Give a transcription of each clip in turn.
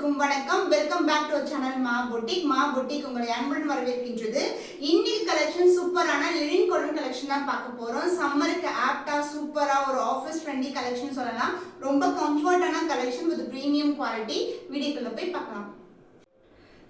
அனைவருக்கும் வணக்கம். Welcome back to channel மா பொட்டிக் உங்களை அன்புடன் வரவேற்கின்றது. இன்னைக்கு கலெக்ஷன் சூப்பரான லினன் காட்டன் கலெக்ஷன் தான் பார்க்க போறோம். சம்மருக்கு ஆப்டா சூப்பரா ஒரு ஆஃபீஸ் ஃப்ரெண்ட்லி கலெக்ஷன் சொல்லலாம். ரொம்ப கம்ஃபர்ட்டான கலெக்ஷன் வித் பிரீமியம் குவாலிட்டி. வீடியோக்குள்ள போய் பார்க்கலாம்.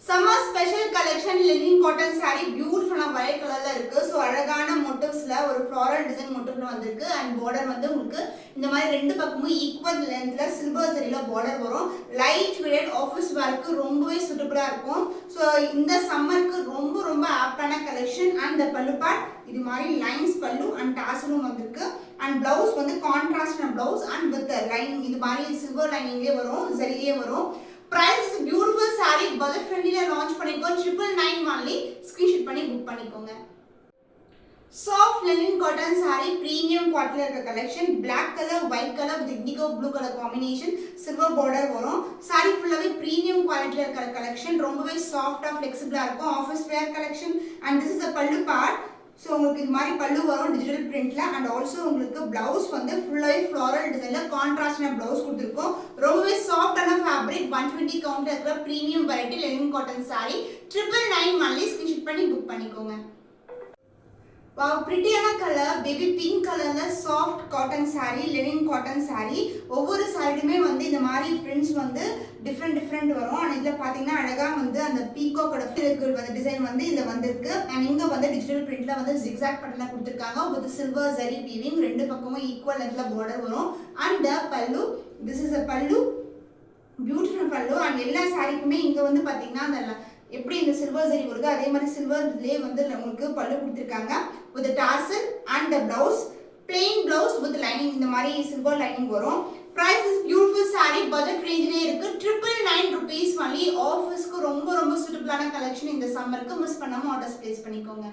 Summer special collection linen cotton saree beautiful white colorல இருக்கு. சோ அழகான motifsல ஒரு floral design motifல வந்திருக்கு. and border வந்து உங்களுக்கு இந்த மாதிரி ரெண்டு பக்கமும் equal lengthல silver சரியில border வரும். light weight office wearக்கு ரொம்பவே சூட்டபிளா இருக்கும். சோ இந்த சம்மருக்கு ரொம்ப ஆப்டான collection. and the pallu part இது மாதிரி lines pallu and tasselum வந்திருக்கு. and blouse வந்து contrast blouse and with the lining இது மாதிரி silver liningலயே வரும், சரியிலே வரும். Price is beautiful saree budget friendly la launch பண்ணிருக்கோம். 999 only screenshot பண்ணி book பண்ணிக்கோங்க. Soft linen cotton saree premium quality இருக்க collection. Black color, white color with indigo blue color combination, silver border வரும். saree ஃபுல்லாவே premium quality இருக்க collection. ரொம்பவே soft ஆ flexible ஆ இருக்கும். office wear collection and this is the pallu part. So உங்களுக்கு இது மாதிரி பல்லு வரும் டிஜிட்டல் பிரிண்ட்ல and also உங்களுக்கு blouse வந்து ஃபுல்லாவே floral டிசைன்ல கான்ட்ராஸ்டான blouse கொடுத்திருக்கோம். ரொம்பவே சாஃப்ட்டான fabric 120 கவுண்ட் இருக்கிற premium variety linen cotton saree 999 only screenshot பண்ணி புக் பண்ணிக்கோங்க. Wow, prettyயான கலர் பேபி பிங்க் கலர்ல soft cotton saree linen cotton saree. ஒவ்வொரு சாரியுமே வந்து இந்த மாதிரி prints வந்து டிஃபரண்ட் வரும். and இதுல பாத்தீங்கன்னா அழகா வந்து அந்த பீகாக்கோட ஃபிலிகிள் வந்து டிசைன் வந்து இதுல வந்திருக்கு. and இங்க வந்து டிஜிட்டல் பிரிண்ட்ல வந்து zigzag patternல கொடுத்திருக்காங்க with silver zari weaving. ரெண்டு பக்கமும் ஈக்குவல் லென்த்ல border வரும். and the pallu, this is a pallu, beautiful pallu. and எல்லா சாரிக்குமே இங்க வந்து பாத்தீங்கன்னா அந்த எப்படி இந்த சில்வர் ஜரி வருது அதே மாதிரி சில்வர்லயே வந்து உங்களுக்கு பல்லு கொடுத்திருக்காங்க with the tassel and the blouse, plain blouse with lining இந்த மாதிரி silver lining வரும். price is beautiful saree budget rangeலயே இருக்கு. 999 rupees only. ஆஃபீஸ்க்கு ரொம்ப சூட்டபிளான கலெக்ஷன் இந்த சம்மருக்கு. மிஸ் பண்ணாம ஆர்டர்ஸ் பிளேஸ் பண்ணிக்கோங்க.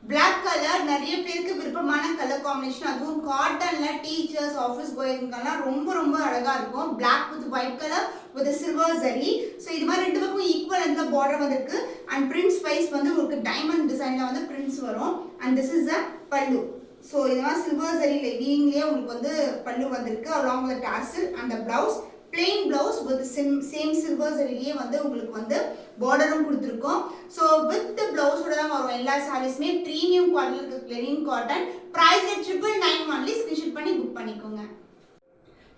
Black color நிறைய பேருக்கு விருப்பமான கலர் காம்பினேஷன். அதுவும் காட்டன்ல டீச்சர்ஸ் ஆஃபீஸ் கோயிங்கெல்லாம் ரொம்ப அழகா இருக்கும். Black with white color with silver zari. So இது மாதிரி ரெண்டு பக்கமும் ஈக்குவல் லென்த்ல border வந்திருக்கு. and prints wise வந்து உங்களுக்கு டைமண்ட் டிசைன்ல வந்து prints வரும். and this is the pallu. So இதெல்லாம் silver zari weavingலயே உங்களுக்கு வந்து பல்லு வந்திருக்கு along with the tassel and the blouse, plain blouse with same silver zariலயே வந்து உங்களுக்கு வந்து borderம் கொடுத்திருக்கோம். so with the blouse ஓட தான் வரும் எல்லா sareesமே. premium quality இருக்க linen cotton. price 999 only screenshot பண்ணி book பண்ணிக்கோங்க.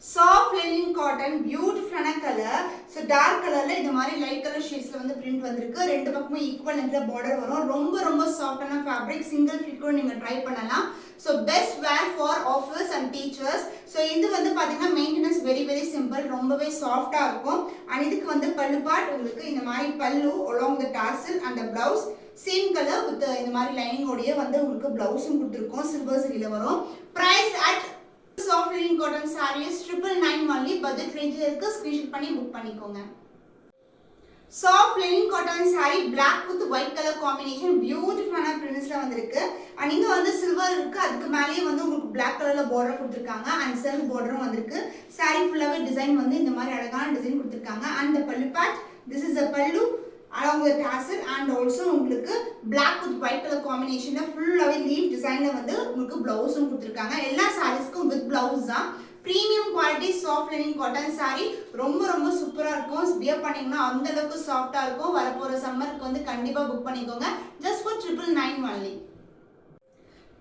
soft linen cotton beautiful color. so dark colorல இந்த மாதிரி light color shadesல வந்து print வந்திருக்கு. ரெண்டு பக்கமும் equal lengthல border வரும். ரொம்ப சாஃப்ட்டான fabric. single fit கூட நீங்க ட்ரை பண்ணலாம். so best wear for office and teachers. so இது வந்து பாத்தீங்கன்னா maintenance very simple. ரொம்பவே சாஃப்ட்டா இருக்கும். and இதுக்கு வந்து பல்லு part உங்களுக்கு இந்த மாதிரி பல்லு along the tassel and the blouse same color with இந்த மாதிரி lining ஓடியே வந்து உங்களுக்கு blouseம் கொடுத்திருக்கோம். silver சரியில வரும். price at soft linen cotton sarees 999 only. budget range இருக்கு. screenshot பண்ணி book பண்ணிக்கோங்க. soft linen cotton saree black with white color combination beautiful printsல வந்திருக்கு. and இங்க வந்து silver இருக்கு. அதுக்கு மேலயே வந்து உங்களுக்கு black colorல border கொடுத்திருக்காங்க. and self borderம் வந்திருக்கு. saree ஃபுல்லாவே டிசைன் வந்து இந்த மாதிரி அழகான டிசைன் கொடுத்திருக்காங்க. and the pallu part, this is the pallu along with tassel and also உங்களுக்கு black with white color combinationல ஃபுல்லாவே leaf designல வந்து உங்களுக்கு blouseம் கொடுத்திருக்காங்க. எல்லா sareesக்கும் with blouse தான். premium quality soft linen cotton saree ரொம்ப சூப்பரா இருக்கும். வியர் பண்ணீங்கன்னா அந்த அளவுக்கு சாஃப்ட்டா இருக்கும். வரப்போற சம்மருக்கு வந்து கண்டிப்பா புக் பண்ணிக்கோங்க. just for 999 only.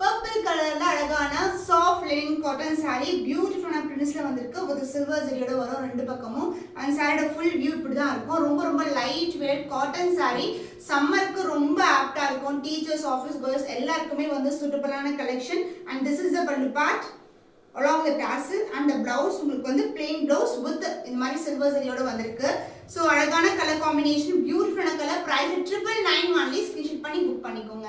purple கலர்ல அழகான soft linen cotton saree பியூட்டிஃபுல்லான printsல வந்திருக்கு. with silver ஜரியோட வரும் ரெண்டு பக்கமும். and saree full view இப்படி தான் இருக்கும். ரொம்ப light weight cotton saree. சம்மருக்கு ரொம்ப ஆப்டா இருக்கும். டீச்சர்ஸ் ஆஃபீஸ் கோயர்ஸ் எல்லாருக்குமே வந்து சூட்டபிளான collection. and this is the pallu part along the tassel and the blouse உங்களுக்கு வந்து plain blouse with இந்த மாதிரி silver ஜரியோட வந்திருக்கு. so அழகான கலர் காம்பினேஷன் பியூட்டிஃபுல்லான கலர். price 999 only. screenshot பண்ணி புக் பண்ணிக்கோங்க.